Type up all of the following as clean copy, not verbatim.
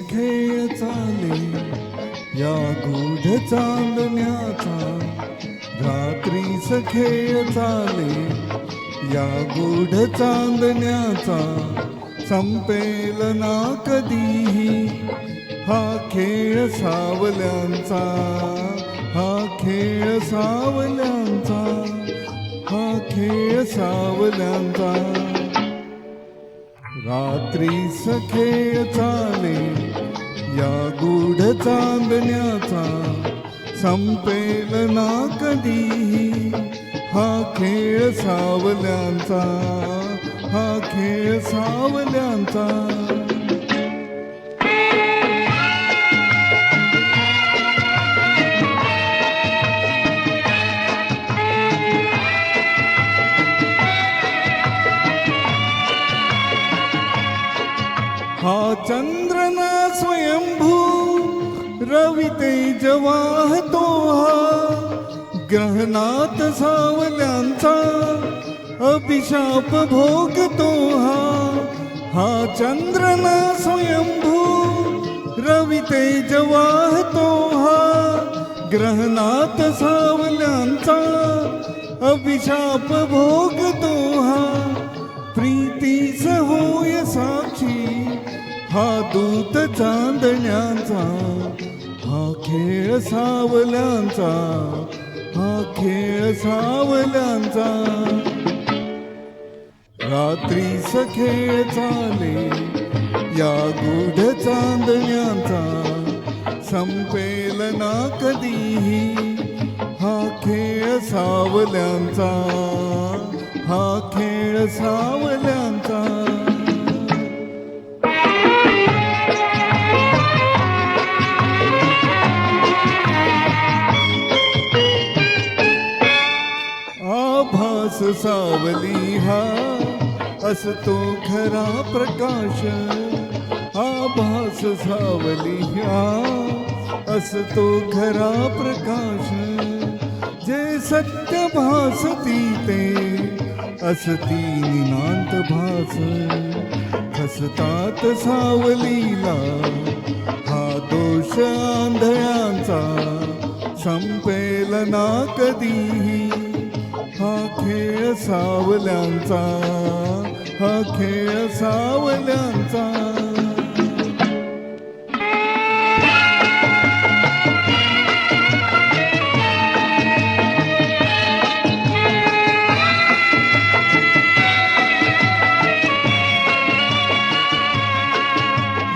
खेळ चाले या गूढ चांदण्याचा, रात्रीस खेळ चाले या गूढ चांदण्याचा, संपेल ना कधीही हा खेळ सावल्यांचा, हा खेळ सावल्यांचा, हा खेळ सावल्यांचा. रात्रीस खेळ चाले या गूढ चांदण्याचा, संपेल ना कधीही हा खेळ सावल्यांचा, हा खेळ सावल्यांचा. हा चंद्र ना स्वयंभू रवि तेज वाहतो, हा ग्रहणात सावल्यांचा अभिशाप भोगतो. हा चंद्र ना स्वयंभू रवि तेज वाहतो, हा ग्रहणात सावल्यांचा अभिशाप भोगतो. हा प्रीतीस होय साक्षी हा दूत चांदण्याचा, हा खेळ सावल्यांचा, हा खेळ सावल्यांचा. रात्रीस खेळ चाले या गूढ चांदण्याचा, संपेल ना कधीही हा खेळ सावल्यांचा, हा खेळ सावल्यांचा. आभास सावली हा असतो खरा प्रकाश, आभास सावली हा असतो खरा प्रकाश. जे सत्य भासती ते असती निनांत भास, फसतात सावलीला हा दोष आंधळ्यांचा, संपेल ना कधीही हा खेळ सावल्यांचा, हा खेळ सावल्यांचा.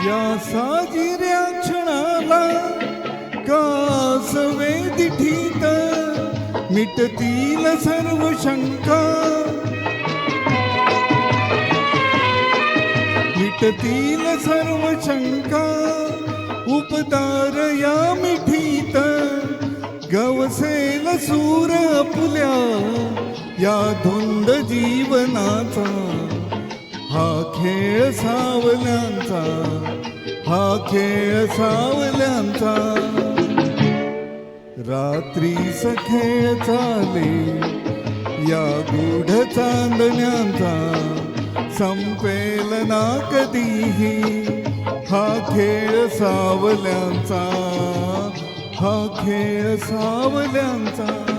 या साजिऱ्या क्षणाला कास वेदिठीत, मिटतील सर्व शंका, मिटतील सर्व शंका. उपदार या मिठीत गवसेल सूर आपल्या या धुंद जीवनाचा, हा खेळ सावल्यांचा, हा खेळ सावल्यांचा. रात्रीस खेळ चाले या गूढ चांदण्याचा, संपेल ना कधीही हा खेळ सावल्यांचा, हा खेळ सावल्यांचा.